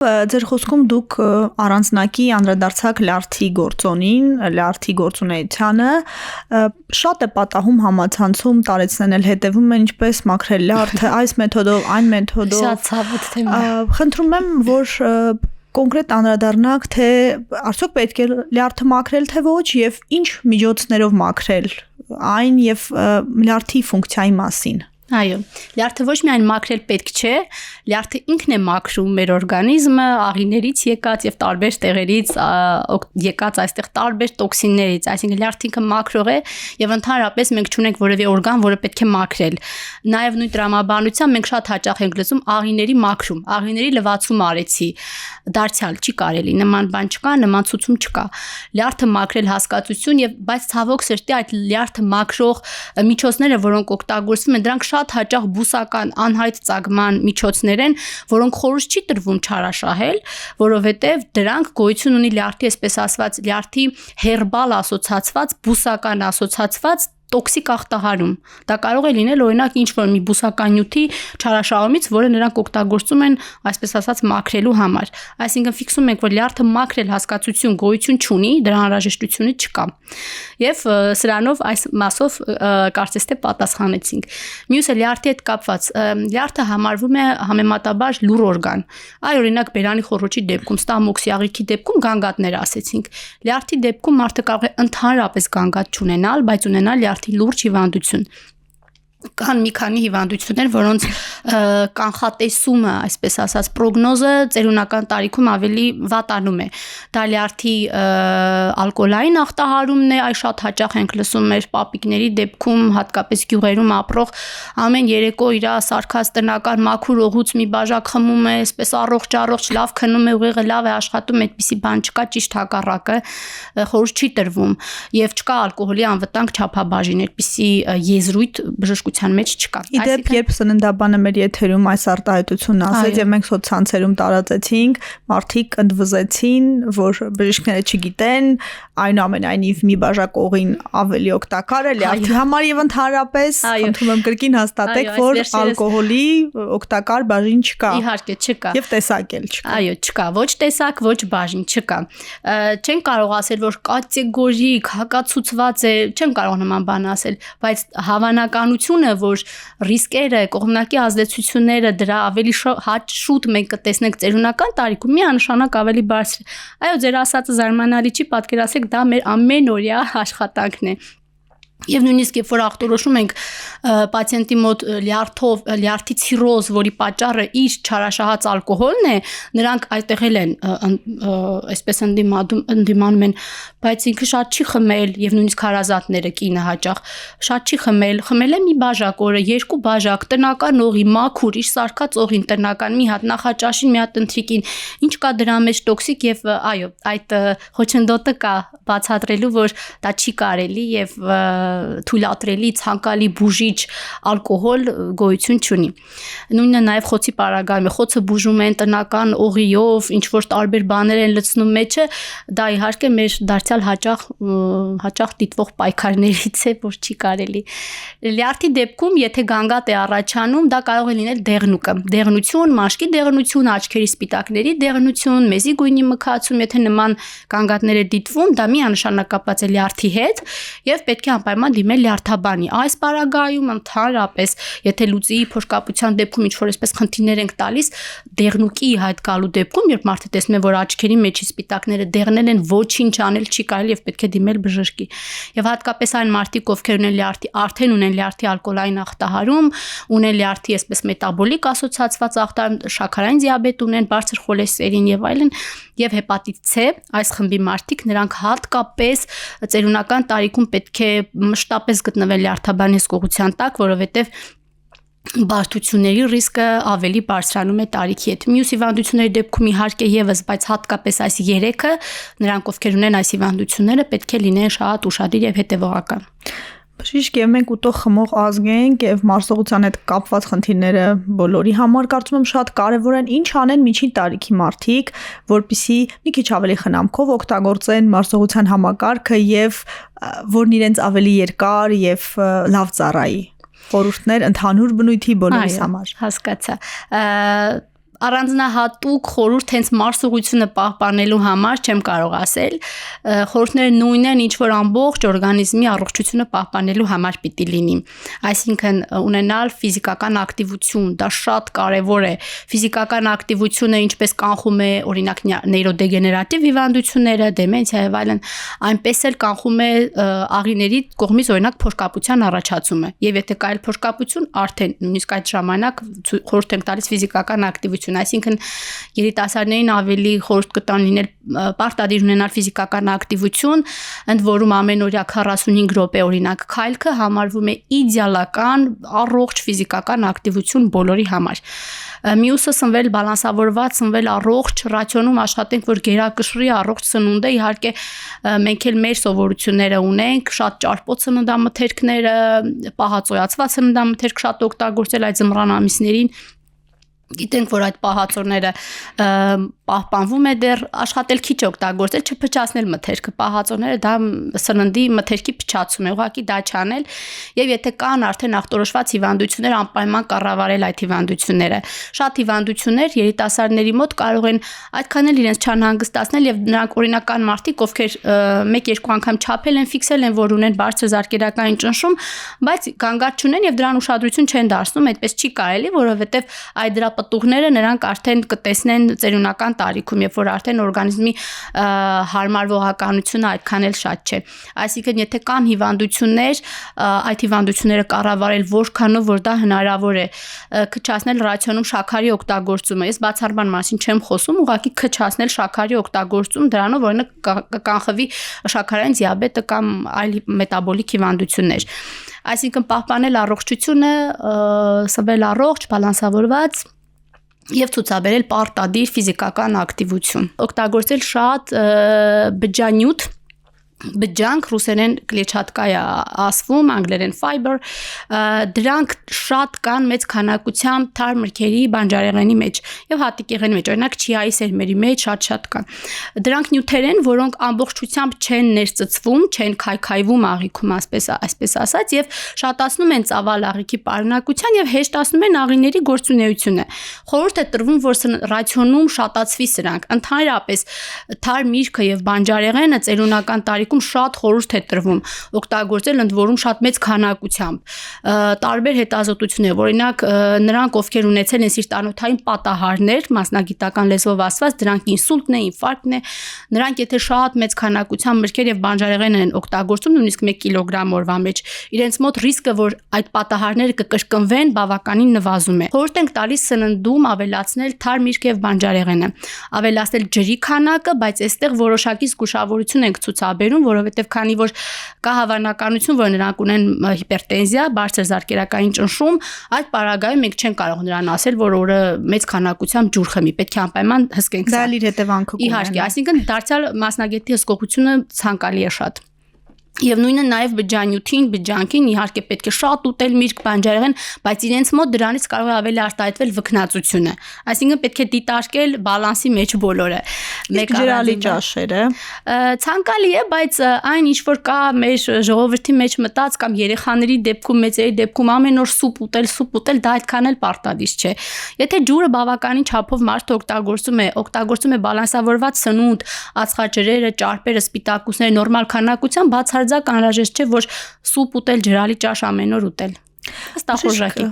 Ձեր խոսքում դուք առանձնակի անդրադարձակ լյարդի գործոնին, լյարդի գործունեությանը, շատ է պատահում համացանցում տարեցնել հետևում են ինչպես մաքրել լյարդը, այս մեթոդով, այն մեթոդով։ Շատ ցավոտ թեմա։ Խնդրում եմ, որ կոնկրետ անդրադառնաք, թե արդյոք պետք է լյարդը մաքրել, թե ոչ, եւ ինչ միջոցներով մաքրել այն եւ լյարդի ֆունկցիայի մասին։ Այո, լյարդը ոչ միայն մաքրել պետք չէ, լյարդը ինքն է մաքրում մեր օրգանիզմը աղիներից եկած եւ տարբեր տեղերից եկած այստեղ տարբեր տոքսիններից, այսինքն լյարդը ինքը մաքրող է եւ ընդհանրապես մենք չունենք որևէ օրգան, որը պետք է մաքրել։ Նաեւ նույն տրամաբանությամբ մենք շատ հաճախ ենք լսում աղիների մաքրում, աղիների լվացում արեցի, դարձյալ չի կարելի, նման բան չկա, նման ցուցում չկա։ Լյարդը մաքրել հասկացություն եւ բայց ցավոք սրտի այդ լյարդը մաքրող միջոցները, որոնք օգտագործվում են, դրանք շատ հաճախ բուսական անհայտ ծագման միջոցներ են, որոնք խորհուրդ չի տրվում չարաշահել, որովհետև դրանք գոյություն ունի լյարդի, այսպես ասված, լյարդի հերբալ ասոցացված, բուսական ասոցացված տոքսիկ ախտահարում։ Դա կարող է լինել օրինակ ինչ-որ մի բուսական նյութի չարաշահումից, որը նրանք օգտագործում են, այսպես ասած, մաքրելու համար։ Այսինքն ֆիքսում ենք, որ լյարդը մաքրել հասկացություն գոյություն չունի, դրա անհրաժեշտությունը չկա։ Եվ սրանով այս մասով կարծես թե պատասխանեցինք։ Մյուսը լյարդի հետ կապված, լյարդը համարվում է համեմատաբար լուռ օրգան։ Այ օրինակ բերանի խոռոչի դեպքում, ստամոքսի աղիքի դեպքում գանգատներ ասեցինք։ Լյարդի դեպքում մարդը կարող է ընդհանրապես գանգատ չունենալ, բայց ունենալ լյարդի լուրջ հիվանդություն։ Կան մի քանի հիվանդություններ, որոնց կանխատեսումը, այսպես ասած, պրոգնոզը ծերունական տարիքում ավելի վատանում է։ Դա լյարդի ալկոհոլային ախտահարումն է, այ շատ հաճախ ենք լսում մեր պապիկների դեպքում, հատկապես գյուղերում ապրող, ամեն երեկո իր սարքած տնական մաքուր օղուց մի բաժակ խմում է, այսպես առողջ, լավ քնում է, ուղեղը լավ է աշխատում, այդպիսի բան չկա, ճիշտ հակառակը խորհուրդ չի տրվում եւ չկա ալկոհոլի անվտանգ չափաբաժին, այդպիսի եզրույթ բժշկության մեջ չկա։ Իդեպ, երբ սննդաբանը մեր եթերում այս արտահայտությունն ասեց եւ մենք սոցցանցերում տարածեցինք, մարդիկ ընդվզեցին, որ բժիշկները չգիտեն, այնուամենայնիվ մի բաժակ օղին ավելի օգտակար է լյարդի համար եւ ընդհանրապես խնդրում եմ կրկին հաստատեք, որ ալկոհոլի օգտակար բաժին չկա։ Իհարկե չկա։ Եվ տեսակ էլ չկա։ Այո, չկա, ոչ տեսակ, ոչ բաժին չկա։ Չեն կարող ասել, որ կատեգորիկ հակացուցված է, չեն կարող նման բան ասել, բայց հավանականությունը, որ ռիսկերը, կողմնակի ազդեցությունները դրա ավելի շուտ մենք կտեսնենք ծերունական տարիքում, միանշանակ ավելի բարձր է։ Այո, ձեր ասածը զարմանալի չի, պատկերացրեք, դա մեր ամենօրյա աշխատանքն է։ Եվ նույնիսկ երբ որ ախտորոշում ենք պացիենտի մոտ լյարդի ցիրոզ, որի պատճառը իր չարաշահած ալկոհոլն է, նրանք այդտեղ էլ են այսպես ընդդիմանում են, բայց ինքը շատ չի խմել եւ նույնիսկ հարազատները կինը հաճախ շատ չի խմել է մի բաժակ օրը, երկու բաժակ տնական օղի, մաքուր, իր սարքած օղին տնական, մի հատ նախաճաշին, մի հատ ընթրիկին, ինչ կա դրա մեջ տոքսիկ եւ այո, այդ խոչընդոտը կա բացատրելու, որ դա չի կարելի եւ թույլատրելի ցանկալի բուժիչ ալկոհոլ գոյություն չունի։ Նույնը նաև խոցի պարագայում է, խոցը բուժում են տնական օղիով, ինչ որ տարբեր բաներ են լցնում մեջը, դա իհարկե մեր դարձյալ հաճախ դիտվող պայքարներից է, որ չի կարելի։ Լյարդի դեպքում, եթե գանգատ է առաջանում, դա կարող է լինել դեղնուկը, դեղնություն, մաշկի դեղնություն, աչքերի սպիտակների դեղնություն, մեզի գույնի մքացում, եթե նման գանգատներ է դիտվում, դա միանշանակ կապված է լյարդի հետ եւ պետք է անպայման դիմել լյարդաբանի։ Այս պարագայում ընդհանրապես, եթե լուծիի փոշկապության դեպքում ինչ-որ այսպես խնդիրներ ենք տալիս, դեղնուկի հայտ գալու դեպքում, երբ մարդը տեսնում է, որ աչքերի մեջի սպիտակները դեղնել են, ոչինչ անել չի կարելի եւ պետք է դիմել բժշկի։ Եվ հատկապես այն մարդիկ, ովքեր ունեն լյարդի, արդեն ունեն լյարդի ալկոհոլային ախտահարում, ունեն լյարդի այսպես մետաբոլիկ ասոցացված ախտահարում, շաքարային դիաբետ ունեն, բարձր խոլեստերին եւ այլն, եւ հեպատիտ C, այս խմբի մարդիկ, նրանք հատկապես ծերունական տարիքում պետք է մշտապես գտնվել լյարդաբանի հսկողության տակ, որովհետեւ բարդությունների ռիսկը ավելի բարձրանում է տարիքի հետ։ Մյուս հիվանդությունների դեպքում իհարկե եւս, բայց հատկապես այս երեքը, նրանք ովքեր ունեն այս հիվանդությունները, պետք է լինեն շատ ուշադիր եւ հետեւողական։ Բժիշկ, եւ մենք ուտող խմող ազգ ենք եւ մարսողության հետ կապված խնդիրները բոլորի համար կարծում եմ շատ կարեւոր են։ Ինչ անեն միջին տարիքի մարդիկ, որպեսզի մի քիչ ավելի խնամքով օգտագործեն մարսողության համակարգը եւ որն իրենց ավելի երկար եւ լավ ծառայի։ Խորհուրդներ ընդհանուր բնույթի բոլորիս համար։ Հասկացա։ առանձնահատուկ խորհուրդ հենց մարսուղությունը պահպանելու համար չեմ կարող ասել։ Խորհուրդները նույնն են, ինչ որ ամբողջ օրգանիզմի առողջությունը պահպանելու համար պիտի լինի։ Այսինքն ունենալ ֆիզիկական ակտիվություն, դա շատ կարևոր է։ Ֆիզիկական ակտիվությունը ինչպես կանխում է օրինակ նեյրոդեգեներատիվ հիվանդությունները, դեմենցիա եւ այլն, այնպես էլ կանխում է աղիների կողմից օրինակ փոշկապության առաջացումը։ Եվ եթե կա այլ փոշկապություն, արդեն նույնիսկ այդ ժամանակ խորհուրդ ենք տալիս ֆիզիկական ակտիվություն, այսինքն երիտասարդներին ավելի խորհուրդ կտան լինել պարտադիր ունենալ ֆիզիկական ակտիվություն, ընդ որում ամենօրյա 45 րոպե օրինակ քայլքը համարվում է իդեալական առողջ ֆիզիկական ակտիվություն բոլորի համար։ Մյուսը սնվել բալանսավորված, սնվել առողջ, ռացիոնում աշխատենք, որ գերակշռի առողջ սնունդը, իհարկե մենք էլ մեր սովորությունները ունենք, շատ ճարպոտ սննդամթերքները, պահածոյացված սննդամթերք շատ օգտագործել այդ ձմռան ամիսներին։ Գիտենք, որ այդ պահածոները պահպանվում է դեռ, աշխատել քիչ օգտագործել, չփչացնել մթերքը, պահածոները դա սննդի մթերքի փչացում է, ուղղակի դա չանել, եւ եթե կան արդեն ախտորոշված հիվանդություններ, անպայման կառավարել այդ հիվանդությունները։ Շատ հիվանդություններ երիտասարդների մոտ կարող են այդքան էլ իրենց չանհանգստացնել եւ նրանք օրինական մարդիկ, ովքեր 1-2 անգամ չափել են, ֆիքսել են, որ ունեն բարձր զարկերակային ճնշում, բայց գանգատ չունեն եւ դրան ուշադրություն չեն դարձնում, այդպես չի կարելի, որովհետեւ այդ դրա պտուղները նրանք արդեն կտեսնեն ծերունական տարիքում, երբ որ արդեն օրգանիզմի հարմարվողականությունը այդքան էլ շատ չէ։ Այսինքն, եթե կան հիվանդություններ, այդ հիվանդությունները կառավարել որքանով որ դա հնարավոր է, քչացնել ռացիոնում շաքարի օգտագործումը։ Ես բացառման մասին չեմ խոսում, ուղղակի քչացնել շաքարի օգտագործում, դրանով օրինակ կկանխվի շաքարային դիաբետը կամ այլ մետաբոլիկ հիվանդություններ։ Այսինքն, պահպանել առողջությունը, սնվել առողջ, բալանսավորված եւ ցուցաբերել պարտադիր ֆիզիկական ակտիվություն։ Օգտագործել շատ բջջանյութ, բջջանք, ռուսերեն կլեչատկայա ասվում, անգլերեն fiber, դրանք շատ կան մեծ քանակությամբ թարմ մրգերի բանջարեղենի մեջ եւ հատիկեղենի մեջ, օրինակ չիայի սերմերի մեջ շատ կան։ Դրանք նյութեր են, որոնք ամբողջությամբ չեն ներծծվում, չեն քայքայվում աղիքում, այսպես ասած, եւ շատացնում են ծավալ աղիքի պարունակության եւ հեշտացնում են աղիների գործունեությունը։ Խորհուրդ է տրվում, որ ռացիոնում շատացվի սրանք։ Ընդհանրապես թարմ միրգը եւ բանջարեղենը ծերունական տարիքում շատ խորհուրդ է տրվում օգտագործել, ընդ որում շատ մեծ քանակությամբ։ Տարբեր հետազոտություններ, օրինակ նրանք, ովքեր ունեցել են սիրտանոթային պատահարներ, մասնագիտական լեզվով ասված, դրանք ինսուլտն է, ինֆարկտն է, նրանք եթե շատ մեծ քանակությամբ մրգեր եւ բանջարեղեն են օգտագործում, նույնիսկ 1 կիլոգրամ օրվա մեջ, իրենց մոտ ռիսկը, որ այդ պատահարները կկրկնվեն, բավականին նվազում է։ Խորհուրդ ենք տալիս սննդում ավելացնել թարմ միրգ եւ բանջարեղենը, ավելացնել ջրի քանակը, բայց այստեղ որոշակի զգուշավորություն ենք ցուցաբերում, որովհետեւ քանի որ կա հավանականություն, որ նրանք ունեն հիպերտենզիա, բարձր զարկերակային ճնշում, այդ պարագայում մենք չենք կարող նրան ասել, որ օրը մեծ քանակությամբ ջուր խմի, պետք է անպայման հսկենք սա։ Դա իր հետևանքը կունենա։ Իհարկե, այսինքն դարձյալ մասնագետի հսկողությունը ցանկալի է շատ։ Եվ նույնը նաև բջջանյութին, բջջանքին իհարկե պետք է շատ ուտել միրգ բանջարեղեն, բայց իրենց մոտ դրանից կարող է ավելի արտահայտվել վքնածությունը։ Այսինքն պետք է դիտարկել բալանսի մեջ բոլորը։ Մեկ ջրալի ճաշերը ցանկալի է, բայց այն ինչ որ կա մեր ժողովրդի մեջ մտած կամ երեխաների դեպքում, մեծերի դեպքում ամեն օր սուպ ուտել, դա այդքան էլ պարտադիր չէ։ Եթե ջուրը բավականին չափով մարդը օգտագործում է բալանսավորված սնունդ, ածխաջրերը, ճարպերը, սպիտակուցները նորմալ քանակությամբ, բացարձակ անհրաժեշտ չէ, որ սուպ ուտել, ջրալի ճաշ ամեն օր ուտել։ Ըստախորժակի։